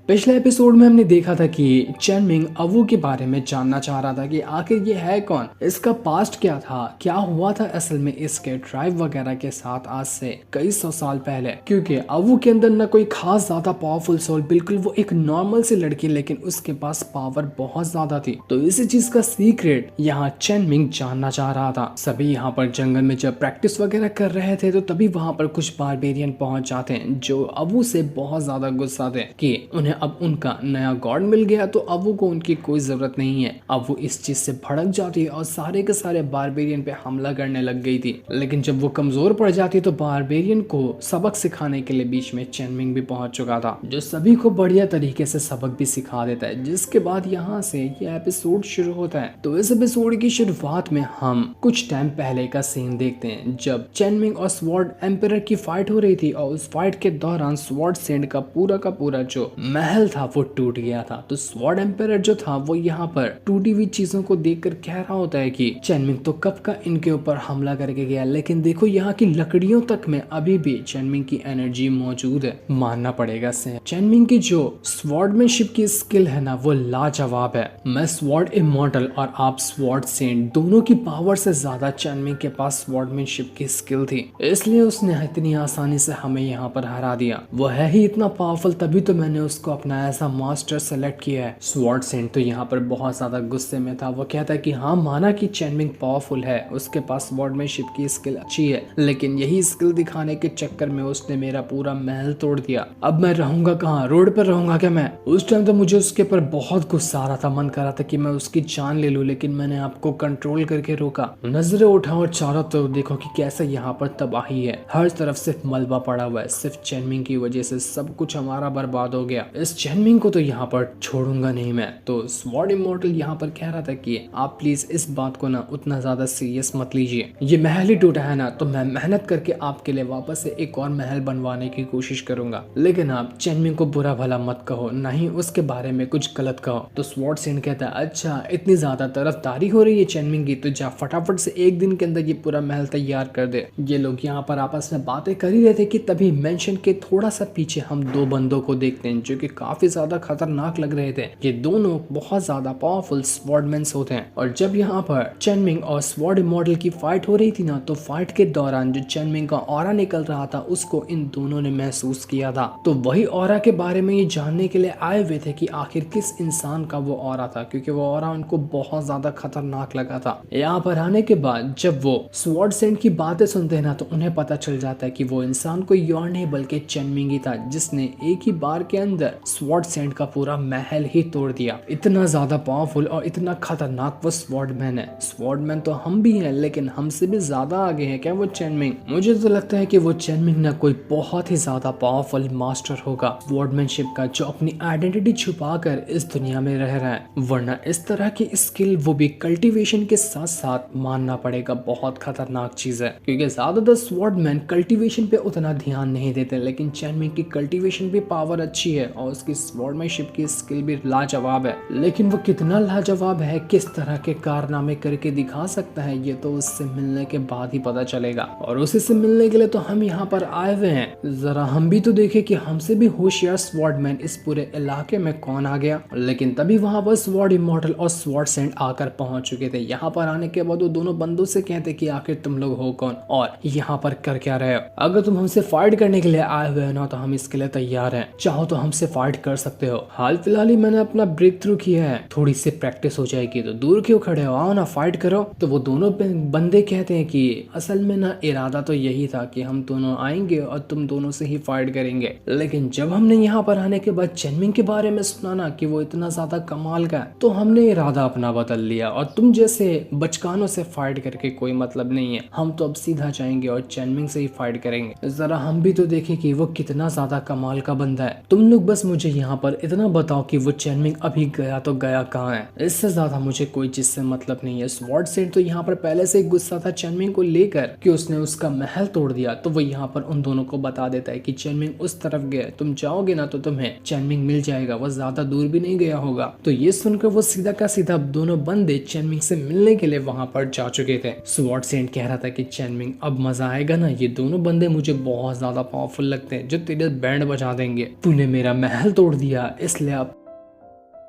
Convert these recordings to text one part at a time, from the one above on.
पिछले एपिसोड में हमने देखा था कि चेनमिंग अवू के बारे में जानना चाह रहा था कि आखिर ये है कौन, इसका पास्ट क्या था, क्या हुआ था असल में इसके ट्राइब वगैरह के साथ आज से कई सौ साल पहले। क्योंकि अवू के अंदर न कोई खास ज्यादा पावरफुल सोल, बिल्कुल वो एक नॉर्मल सी लड़की, लेकिन उसके पास पावर बहुत ज्यादा थी। तो इसी चीज का सीक्रेट यहाँ चेनमिंग जानना चाह रहा था। सभी यहाँ पर जंगल में जब प्रैक्टिस वगैरह कर रहे थे तो तभी वहां पर कुछ बारबेरियन पहुंच जाते हैं जो अवू से बहुत ज्यादा गुस्सा थे कि उन्हें अब उनका नया गॉड मिल गया तो अवू को उनकी कोई जरूरत नहीं है। अवू इस चीज से भड़क जाती है और सारे के सारे बारबेरियन पे हमला करने लग गई थी। लेकिन जब वो कमजोर पड़ जाती तो बारबेरियन को सबक सिखाने के लिए बीच में चेनमिंग भी पहुंच चुका था, जो सभी को बढ़िया तरीके से सबक भी सिखा देता है। जिसके बाद यहाँ से ये एपिसोड शुरू होता है। तो इस एपिसोड की शुरुआत में हम कुछ टाइम पहले का सीन देखते हैं जब चेनमिंग और स्वॉर्ड एम्परर की फाइट हो रही थी और उस फाइट के दौरान स्वॉर्ड सेंड का पूरा जो महल था वो टूट गया था। तो स्वॉर्ड एम्परर जो था वो यहाँ पर टूटी हुई चीजों को देखकर कह रहा होता है कि चेनमिंग तो कब का इनके ऊपर हमला करके गया, लेकिन देखो यहाँ की लकड़ियों तक में अभी भी चेनमिंग की एनर्जी मौजूद है। मानना पड़ेगा से चेनमिंग की जो स्वॉर्डमैनशिप की स्किल है ना वो लाजवाब है। मैं स्वॉर्ड इमॉर्टल और आप स्वॉर्ड सेंट दोनों की पावर से ज्यादा चेनमिंग के पास स्वॉर्डमैनशिप की स्किल थी, इसलिए उसने इतनी आसानी से हमें यहाँ पर हरा दिया। वो है ही इतना पावरफुल, तभी तो मैंने उसको अपना ऐसा मास्टर सेलेक्ट किया है। स्वॉर्ड सेंट तो यहाँ पर बहुत ज्यादा गुस्से में था। वो कहता है कि हाँ माना कि चेनमिंग पावरफुल है, उसके पास स्वॉर्डमैनशिप की स्किल अच्छी है, लेकिन यही स्किल दिखाने के चक्कर में उसने मेरा पूरा महल तोड़ दिया। अब मैं रहूंगा कहाँ, रोड पर रहूंगा क्या मैं? उस टाइम तो मुझे उसके ऊपर बहुत गुस्सा आ रहा था, मन कर रहा था कि मैं उसकी जान ले लूं, लेकिन मैंने आपको कंट्रोल करके रोका। नजरें उठाओ और चारों तरफ देखो कि कैसे यहाँ पर तबाही है। हर तरफ सिर्फ मलबा पड़ा हुआ है, सिर्फ चेनमिंग की वजह से सब कुछ हमारा बर्बाद हो गया। इस चेनमिंग को तो यहाँ पर छोड़ूंगा नहीं मैं। तो स्वॉर्ड इमॉर्टल यहाँ पर कह रहा था कि आप प्लीज इस बात को ना उतना ज्यादा सीरियस मत लीजिए। ये महल ही टूटा है ना तो मैं मेहनत करके आपके लिए वापस से एक और महल बनवाने की कोशिश करूंगा, लेकिन आप चेनमिंग को बुरा भला मत कहो, ना ही उसके बारे में कुछ गलत कहो। तो स्वॉर्ड सेंट कहता है अच्छा इतनी ज्यादा तरफदारी हो रही है चेनमिंग की, तो जा फटाफट से एक दिन के अंदर ये पूरा महल तैयार कर दे। ये लोग यहाँ पर आपस में बातें कर ही रहे थे कि तभी मेंशन के थोड़ा सा पीछे हम दो बंदों को देखते हैं जो कि काफी ज्यादा खतरनाक लग रहे थे। ये दोनों बहुत ज्यादा पावरफुल स्वॉर्डमैन होते हैं। और जब यहाँ पर चेनमिंग और स्वॉर्ड इमॉर्टल की फाइट हो रही थी ना, तो फाइट के दौरान जो चेनमिंग का ऑरा निकल रहा था उसको इन दोनों ने महसूस किया था। तो वही ऑरा के बारे में ये जानने के लिए आए हुए थे कि आखिर किस इंसान का वो ऑरा था, क्योंकि वो ऑरा उनको बहुत ज्यादा खतरनाक लगा था। यहाँ पर आने के बाद जब वो स्वॉर्ड सेंट की बातें सुनते हैं ना तो उन्हें पता चल जाता है कि वो इंसान कोई और नहीं बल्कि चेनमिंग ही था, जिसने एक ही बार के अंदर स्वॉर्ड सेंट का पूरा महल ही तोड़ दिया। इतना ज्यादा पावरफुल और इतना खतरनाक वो स्वॉर्डमैन है। स्वॉर्डमैन तो हम भी हैं, लेकिन हमसे भी ज्यादा आगे है क्या वो चेनमिंग? मुझे तो लगता है कि वो चेनमिंग ना कोई बहुत ही ज्यादा पावरफुल मास्टर होगा स्वॉर्डमैनशिप का, जो अपनी आइडेंटिटी छुपाकर इस दुनिया में रह रहा है। वरना इस तरह की स्किल, वो भी कल्टीवेशन के साथ साथ, मानना पड़ेगा बहुत खतरनाक चीज है। क्योंकि ज्यादातर स्वॉर्डमैन कल्टीवेशन पे उतना ध्यान नहीं देते, लेकिन चेनमिंग की कल्टीवेशन भी पावर अच्छी है और उसकी स्वॉर्डमैनशिप की स्किल भी लाजवाब है। लेकिन वो कितना लाजवाब है, किस तरह के कारनामे करके दिखा सकता है, ये तो उससे मिलने के बाद ही पता चलेगा। और उसी से मिलने के लिए तो हम यहाँ पर आए हुए हैं। जरा हम भी तो देखें कि हमसे भी होशियार स्वॉर्डमैन इस पूरे इलाके में कौन आ गया। लेकिन तभी वहां पर स्वॉर्ड इमॉर्टल और स्वॉर्ड सेंट आकर पहुंच चुके थे। यहाँ पर आने के बाद वो दोनों बंदों से कहते कि आखिर तुम लोग हो कौन और यहाँ पर कर क्या रहे हो? अगर तुम हमसे फाइट करने के लिए आए हुए हो ना तो हम इसके लिए तैयार हैं, चाहो तो हमसे फाइट कर सकते हो। हाल फिलहाल ही मैंने अपना ब्रेक थ्रू किया है, थोड़ी सी प्रैक्टिस हो जाएगी, तो दूर क्यों खड़े हो, आओ ना फाइट करो। तो वो दोनों बंदे कहते हैं कि असल में ना इरादा तो यही था कि हम दोनों आएंगे और तुम दोनों से ही फाइट करेंगे, लेकिन जब हमने यहाँ पर आने के बाद चेनमिंग के बारे में सुना ना कि वो इतना ज्यादा कमाल का है, तो हमने इरादा अपना बदल लिया और तुम जैसे बचकानों से फाइट करके कोई मतलब नहीं है। हम तो अब सीधा जाएंगे और चेनमिंग से ही फाइट करेंगे। जरा हम भी तो देखें कि वो कितना ज्यादा कमाल का बंदा है। तुम लोग बस मुझे यहाँ पर इतना बताओ कि वो चेनमिंग अभी गया तो गया कहाँ है, इससे ज्यादा मुझे कोई चीज से मतलब नहीं है। स्वॉर्ड सेंट तो यहाँ पर पहले से गुस्सा था चेनमिंग को लेकर कि उसने उसका महल तोड़ दिया। तो वो यहाँ पर उन दोनों को बता देता है कि चेनमिंग उस तरफ गया, तुम जाओगे ना तो तुम्हें चेनमिंग मिल जाएगा, वो ज्यादा दूर भी नहीं गया होगा। तो ये सुनकर वो सीधा का सीधा दोनों बंदे चेनमिंग से मिलने के लिए वहां पर जा चुके थे। स्वॉर्ड सेंट कह रहा था कि चेनमिंग अब मजा आएगा ना, ये दोनों बंदे मुझे बहुत ज्यादा पावरफुल लगते हैं, जो तेरे बैंड बजा देंगे। तूने मेरा महल महल तोड़ दिया, इसलिए अब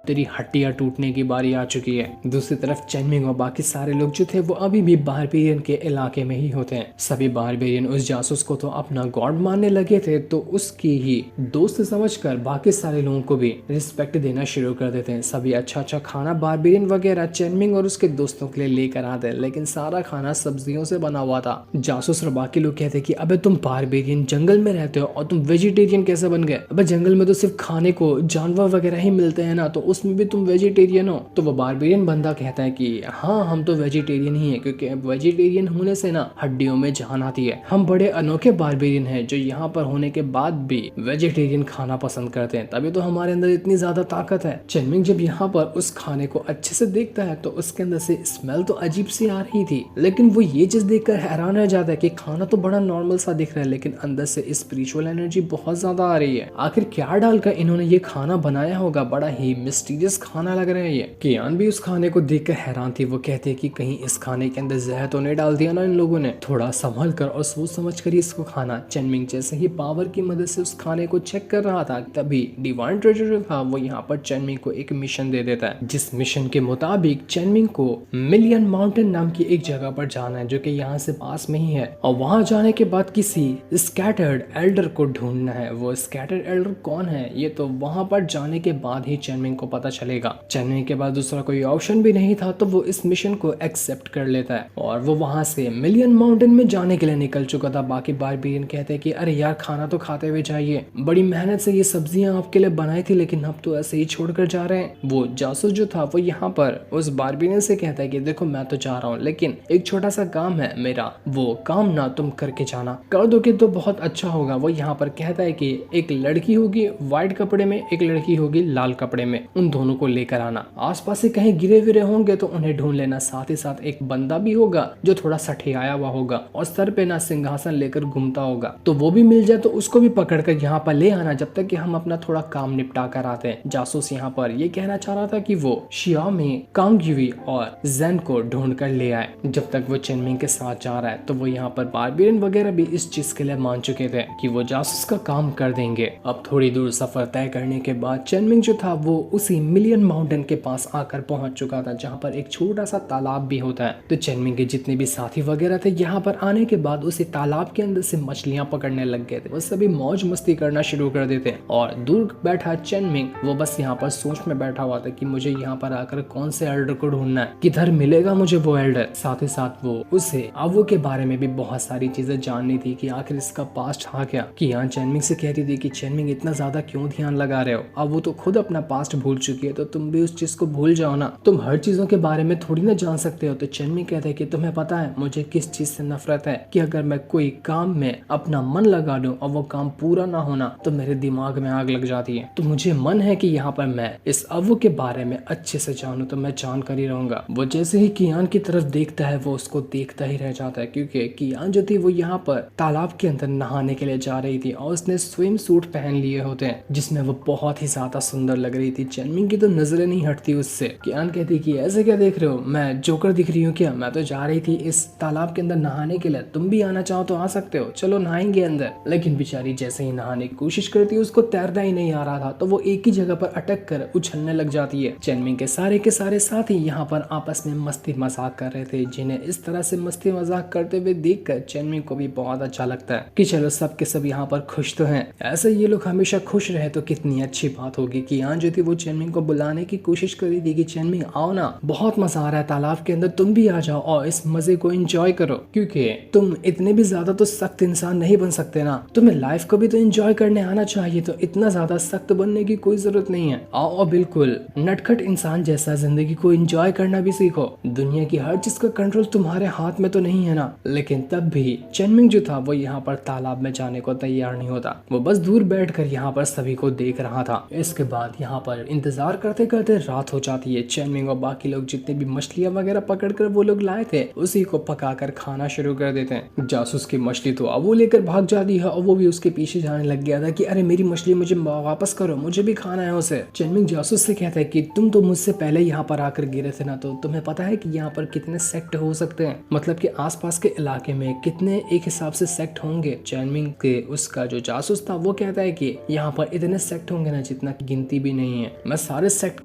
तेरी हड्डियां टूटने की बारी आ चुकी है। दूसरी तरफ चेनमिंग और बाकी सारे लोग जो थे वो अभी भी बारबेरियन के इलाके में ही होते हैं। सभी बारबेरियन उस जासूस को तो अपना गॉड मानने लगे थे, तो उसकी ही दोस्त समझकर बाकी सारे लोगों को भी रिस्पेक्ट देना शुरू कर देते हैं। सभी अच्छा अच्छा खाना बारबेरियन वगैरह चेनमिंग और उसके दोस्तों के लिए लेकर आते हैं, लेकिन सारा खाना सब्जियों से बना हुआ था। जासूस और बाकी लोग कहते कि अबे तुम बारबेरियन जंगल में रहते हो और तुम वेजिटेरियन कैसे बन गए? अबे जंगल में तो सिर्फ खाने को जानवर वगैरह ही मिलते हैं ना, तो उसमें भी तुम वेजिटेरियन हो? तो वो बारबेरियन बंदा कहता है कि हाँ हम तो वेजिटेरियन ही है, क्योंकि वेजिटेरियन होने से ना हड्डियों में जान आती है। हम बड़े अनोखे बारबेरियन हैं जो यहाँ पर होने के बाद भी वेजिटेरियन खाना पसंद करते हैं, तभी तो हमारे अंदर इतनी ज्यादा ताकत है। चेनमिंग जब यहाँ पर उस खाने को अच्छे से देखता है तो उसके अंदर से स्मेल तो अजीब सी आ रही थी, लेकिन वो ये चीज देखकर हैरान रह जाता है कि खाना तो बड़ा नॉर्मल सा दिख रहा है, लेकिन अंदर से स्पिरिचुअल एनर्जी बहुत ज्यादा आ रही है। आखिर क्या डालकर इन्होंने ये खाना बनाया होगा? बड़ा ही मिस्टीरियस खाना लग रहा है ये। कियान भी उस खाने को देखकर हैरान थी। वो कहते हैं कि कहीं इस खाने के अंदर जहर तो नहीं डाल दिया ना इन लोगों ने? थोड़ा संभल कर और सोच समझ कर इसको खाना। चेनमिंग जैसे ही पावर की मदद से उस खाने को चेक कर रहा था, तभी डिवाइन ट्रेजर जो था वो यहाँ पर चेनमिंग को एक मिशन दे देता है, जिस मिशन के मुताबिक चेनमिंग को मिलियन माउंटेन नाम की एक जगह पर जाना है, जो कि यहाँ से पास में ही है, और वहां जाने के बाद किसी स्कैटर्ड एल्डर को ढूंढना है। वो स्कैटर्ड एल्डर कौन है ये तो वहां पर जाने के बाद ही चेनमिंग को पता चलेगा। चेनमिंग के बाद दूसरा कोई ऑप्शन भी नहीं था, तो वो इस मिशन को एक्सेप्ट कर लेता है और वो वहां से मिलियन माउंटेन में जाने के लिए निकल चुका था। बाकी बारबेरियन कहते हैं कि अरे यार खाना तो खाते हुए जाइए, बड़ी मेहनत से ये सब्जियां आपके लिए बनाई थी, लेकिन अब तो ऐसे ही छोड़कर जा रहे हैं। वो जासूस जो था वो यहाँ पर उस बारबेरियन से कहता है कि देखो मैं तो जा रहा हूँ, लेकिन एक छोटा सा काम है मेरा, वो काम ना तुम करके जाना, कर दोगे तो बहुत अच्छा होगा। वो यहाँ पर कहता है कि एक लड़की होगी व्हाइट कपड़े में, एक लड़की होगी लाल कपड़े में, उन दोनों को लेकर आना। आसपास से कहीं गिरे विरे होंगे तो उन्हें ढूंढ लेना। साथ ही साथ एक बंदा भी होगा जो थोड़ा सठियाया हुआ होगा और सर पे ना सिंहासन लेकर घूमता होगा, तो वो भी मिल जाए तो उसको भी पकड़कर यहाँ पर ले आना, जब तक कि हम अपना थोड़ा काम निपटा कर आते हैं। जासूस यहाँ पर ये कहना चाह रहा था कि वो शियामी, कांगयुई और जेन को ढूंढ कर ले आए। जब तक वो चेनमिंग के साथ जा रहा है तो वो यहाँ पर बारबेरियन वगैरह भी इस चीज के लिए मान चुके थे कि वो जासूस का काम कर देंगे। अब थोड़ी दूर सफर तय करने के बाद चेनमिंग जो था वो उसी मिलियन माउंटेन के पास आकर पहुंच चुका था, जहां पर एक छोटा सा तालाब भी होता है। तो चेनमिंग के जितने भी साथी वगैरह थे यहाँ पर आने के बाद उसी तालाब के अंदर से मछलियां पकड़ने लग गए थे। वो सभी मौज मस्ती करना शुरू कर देते और दूर बैठा चेनमिंग वो बस यहाँ पर सोच में बैठा हुआ था कि मुझे यहाँ पर आकर कौन से एल्डर को ढूंढना है, किधर मिलेगा मुझे वो एल्डर। साथ ही साथ वो उसे अवो के बारे में भी बहुत सारी चीजें जाननी थी कि आखिर इसका पास्ट था क्या। कि यहाँ चेनमिंग से कहती थी कि चेनमिंग इतना ज्यादा क्यों ध्यान लगा रहे हो, अब वो तो खुद अपना पास्ट भूल चुकी है, तो तुम भी उस चीज को भूल जाओ ना, तुम हर चीजों के बारे में थोड़ी ना जान सकते हो। तो चेनमिंग कहते हैं कि तुम्हें पता है मुझे किस चीज से नफरत है, कि अगर मैं कोई काम में अपना मन लगा लूं और वो काम पूरा ना होना तो मेरे दिमाग में आग लग जाती है। तो मुझे मन है कि यहाँ पर मैं इस अवो के बारे में अच्छे से जानूं, तो मैं जान कर ही रहूंगा। वो जैसे ही कियान की तरफ देखता है वो उसको देखता ही रह जाता है, क्योंकि कियान जो थी वो यहाँ पर तालाब के अंदर नहाने के लिए जा रही थी और उसने स्विम सूट पहन लिए होते हैं, जिसमें वो बहुत ही ज्यादा सुंदर लग रही थी। चेनमिंग की तो नजरें नहीं हटती उससे। कियान कहती कि ऐसे क्या देख रहे हो, मैं जोकर दिख रही हूँ क्या? मैं तो जा रही थी इस तालाब के अंदर नहाने के लिए, तुम भी आना चाहो तो आ सकते हो, चलो नहाएंगे अंदर। लेकिन बेचारी जैसे ही नहाने की कोशिश करती है उसको तैरना ही नहीं आ रहा था, तो वो एक ही जगह पर अटक कर उछलने लग जाती है। चेनमिंग के सारे साथी यहाँ पर आपस में मस्ती मजाक कर रहे थे, जिन्हें इस तरह से मस्ती मजाक करते हुए देखकर चेनमिंग को भी बहुत अच्छा लगता है कि चलो सब के सब यहाँ पर खुश तो हैं। ऐसे ये लोग हमेशा खुश रहे तो कितनी अच्छी बात होगी। कि यहाँ जो थी वो चेनमिंग को बुलाने की कोशिश कर रही थी कि चेनमिंग आओ ना, बहुत मजा आ रहा है तालाब के अंदर, तुम भी आ जाओ और इस मजे को एंजॉय करो, क्योंकि तुम इतने भी ज्यादा तो सख्त इंसान नहीं बन सकते ना, तुम्हें लाइफ को भी तो एंजॉय करने आना चाहिए, तो इतना ज्यादा सख्त बनने की कोई जरूरत नहीं है। आओ और बिल्कुल नटखट इंसान जैसा जिंदगी को एंजॉय करना भी सीखो। दुनिया की हर चीज का कंट्रोल तुम्हारे हाथ में तो नहीं है ना। लेकिन तब भी चेनमिंग जो था वो यहाँ पर तालाब में जाने को तैयार नहीं होता, वो बस दूर बैठकर यहाँ पर सभी को देख रहा था। इसके बाद यहाँ पर इंतजार करते करते रात हो जाती है। चैनमिंग और बाकी लोग जितने भी मछलियां वगैरह पकड़कर वो लोग लाए थे उसी को पकाकर खाना शुरू कर देते हैं। जासूस की मछली तो अब वो लेकर भाग जाती है और वो भी उसके पीछे जाने लग गया था कि अरे मेरी मछली मुझे वापस करो, मुझे भी खाना है उसे। चैनमिंग जासूस से कहता है कि तुम तो मुझसे पहले यहाँ पर आकर गिरे थे ना, तो तुम्हें पता है कि यहाँ पर कितने सेक्ट हो सकते हैं, मतलब कि आसपास के इलाके में कितने एक हिसाब से सेक्ट होंगे। चैनमिंग के उसका जो जासूस था वो कहता है कि यहाँ पर इतने सेक्ट होंगे ना जितना की गिनती भी नहीं है। मैं सारे सेक्ट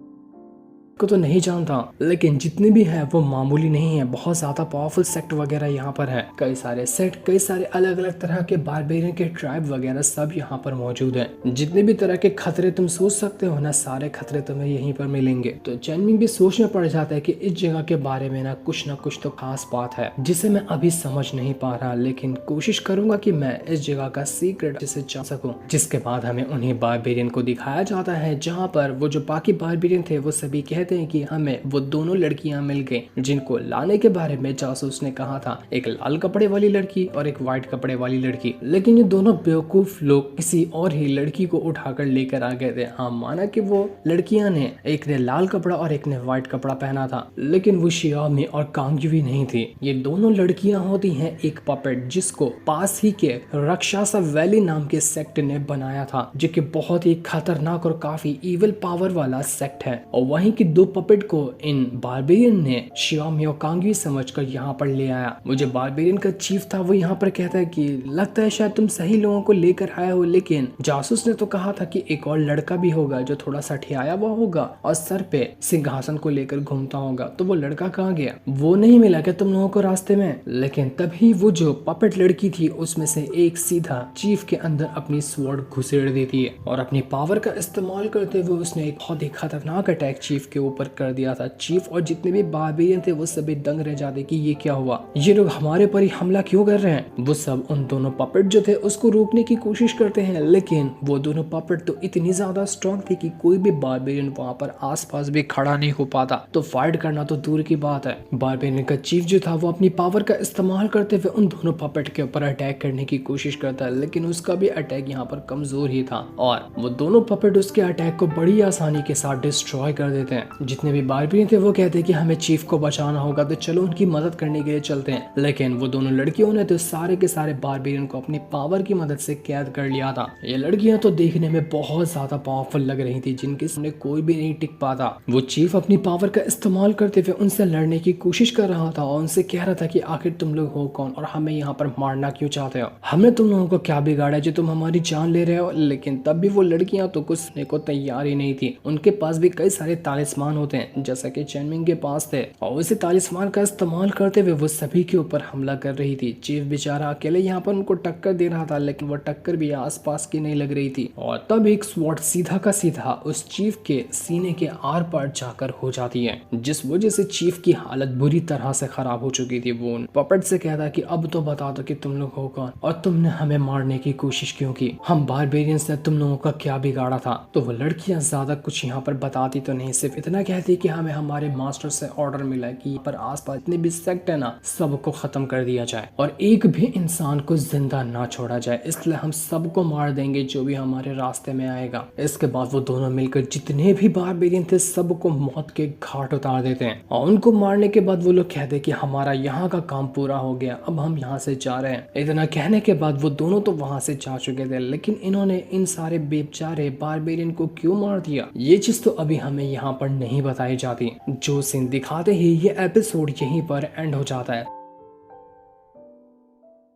को तो नहीं जानता, लेकिन जितने भी है वो मामूली नहीं है, बहुत ज्यादा पावरफुल सेक्ट वगैरह यहाँ पर है। कई सारे सेक्ट, कई सारे अलग अलग तरह के बारबेरियन के ट्राइब वगैरह सब यहाँ पर मौजूद हैं। जितने भी तरह के खतरे तुम सोच सकते हो ना, सारे खतरे तुम्हें यहीं पर मिलेंगे। तो चैनमिंग भी सोच में पड़ जाता है कि इस जगह के बारे में ना कुछ तो खास बात है जिसे मैं अभी समझ नहीं पा रहा, लेकिन कोशिश करूंगा कि मैं इस जगह का सीक्रेट जिसे जान सकूं। जिसके बाद हमें उन्हीं बारबेरियन को दिखाया जाता है जहाँ पर वो जो बाकी बारबेरियन थे वो सभी कहते हैं कि हमें वो दोनों लड़कियां मिल गई जिनको लाने के बारे में जासूस ने कहा था, एक लाल कपड़े वाली लड़की और एक व्हाइट कपड़े वाली लड़की। लेकिन ये दोनों बेवकूफ लोग किसी और ही लड़की को उठाकर लेकर आ गए थे। हाँ, माना कि वो लड़कियां ने, एक ने लाल कपड़ा और एक ने व्हाइट कपड़ा पहना था, लेकिन वो शियामी और कांगयुई नहीं थी। ये दोनों लड़कियां होती हैं एक पपेट जिसको पास ही के रक्षासा वैली नाम के सेक्ट ने बनाया था, जो कि बहुत ही खतरनाक और काफी इविल पावर वाला सेक्ट है। और वहीं की दो पपेट को इन बारबेरियन ने शियामी और कांगयुई समझकर यहाँ पर ले आया। मुझे बारबेरियन का चीफ था वो यहाँ पर कहता है कि लगता है शायद तुम सही लोगों को लेकर आए हो, लेकिन जासूस ने तो कहा था कि एक और लड़का भी होगा जो थोड़ा सा ठियाया हुआ होगा और सर पे सिंहासन को लेकर घूमता होगा। तो वो लड़का कहाँ गया? वो नहीं मिला क्या तुम लोगों को रास्ते में? लेकिन तभी वो जो पपेट लड़की थी उसमें से एक सीधा चीफ के अंदर अपनी स्वॉर्ड घुसेड़ देती है और अपनी पावर का इस्तेमाल करते हुए उसने एक बहुत ही खतरनाक अटैक चीफ के ऊपर कर दिया था। चीफ और जितने भी बारबेरियन थे वो सभी दंग रह जाते कि ये क्या हुआ, ये लोग हमारे पर ही हमला क्यों कर रहे हैं। वो सब उन दोनों पपेट जो थे उसको रोकने की कोशिश करते हैं, लेकिन वो दोनों पपेट तो इतनी ज्यादा स्ट्रॉन्ग थी कि कोई भी बारबेरियन वहां पर आसपास भी खड़ा नहीं हो पाता। तो फाइट करना तो दूर की बात है। बारबेरियन का चीफ जो था वो अपनी पावर का इस्तेमाल करते हुए उन दोनों पपेट के ऊपर अटैक करने की कोशिश करता है, लेकिन उसका भी अटैक यहाँ पर कमजोर ही था और वो दोनों पपेट उसके अटैक को बड़ी आसानी के साथ डिस्ट्रॉय कर देते हैं। जितने भी बारबेरियन थे वो कहते हैं कि हमें चीफ को बचाना होगा, तो चलो उनकी मदद करने के लिए चलते हैं। लेकिन वो दोनों लड़कियों ने तो सारे के सारे बारबेरियन को अपनी पावर की मदद से कैद कर लिया था। ये लड़कियां तो देखने में बहुत ज्यादा पावरफुल लग रही थी, जिनके सामने कोई भी नहीं टिक पाता। वो चीफ अपनी पावर का इस्तेमाल करते हुए उनसे लड़ने की कोशिश कर रहा था और उनसे कह रहा था कि आखिर तुम लोग हो कौन और हमें यहाँ पर मारना क्यों चाहते हो, हमने तुम लोगों को क्या बिगाड़ा जो तुम हमारी जान ले रहे हो। लेकिन तब भी वो लड़कियां तो कुछ सुनने को तैयार ही नहीं थी। उनके पास भी कई सारे तालिस्मान होते हैं जैसा कि चैनमिंग के पास थे, और उसी तालिस्मान का इस्तेमाल करते हुए वो सभी के ऊपर हमला कर रही थी। चीफ बेचारा अकेले यहाँ पर उनको टक्कर दे रहा था, लेकिन वो टक्कर भी आसपास की नहीं लग रही थी। और तब एक स्वॉर्ड सीधा का सीधा उस चीफ के सीने के आर पार जाकर हो जाती है, जिस वजह से चीफ की हालत बुरी तरह से खराब हो चुकी थी। वो पपेट से कहता कि अब तो बता दो कि तुम लोग हो कौन और तुमने हमें मारने की कोशिश क्यों की, हम बारबेरियंस ने तुम लोगों का क्या बिगाड़ा था। तो वो लड़कियां ज्यादा कुछ यहाँ पर बताती तो नहीं, सिर्फ इतना कहती कि हमें हमारे मास्टर से ऑर्डर मिला कि पर आसपास जितने भी सेक्ट है ना सबको खत्म कर दिया जाए और एक भी इंसान को जिंदा ना छोड़ा जाए, इसलिए हम सबको मार देंगे जो भी हमारे रास्ते में आएगा। इसके बाद वो दोनों मिलकर जितने भी बारबेरियन थे सबको मौत के घाट उतार देते हैं और उनको मारने के बाद वो लोग कहते कि हमारा यहाँ का काम पूरा हो गया, अब हम यहाँ से जा रहे हैं। इतना कहने के बाद वो दोनों तो वहां से जा चुके थे, लेकिन इन्होंने इन सारे बेचारे बारबेरियन को क्यों मार दिया ये चीज तो अभी हमें यहाँ पर नहीं बताई जाती। जो सीन दिखाते ही ये एपिसोड यहीं पर एंड हो जाता है।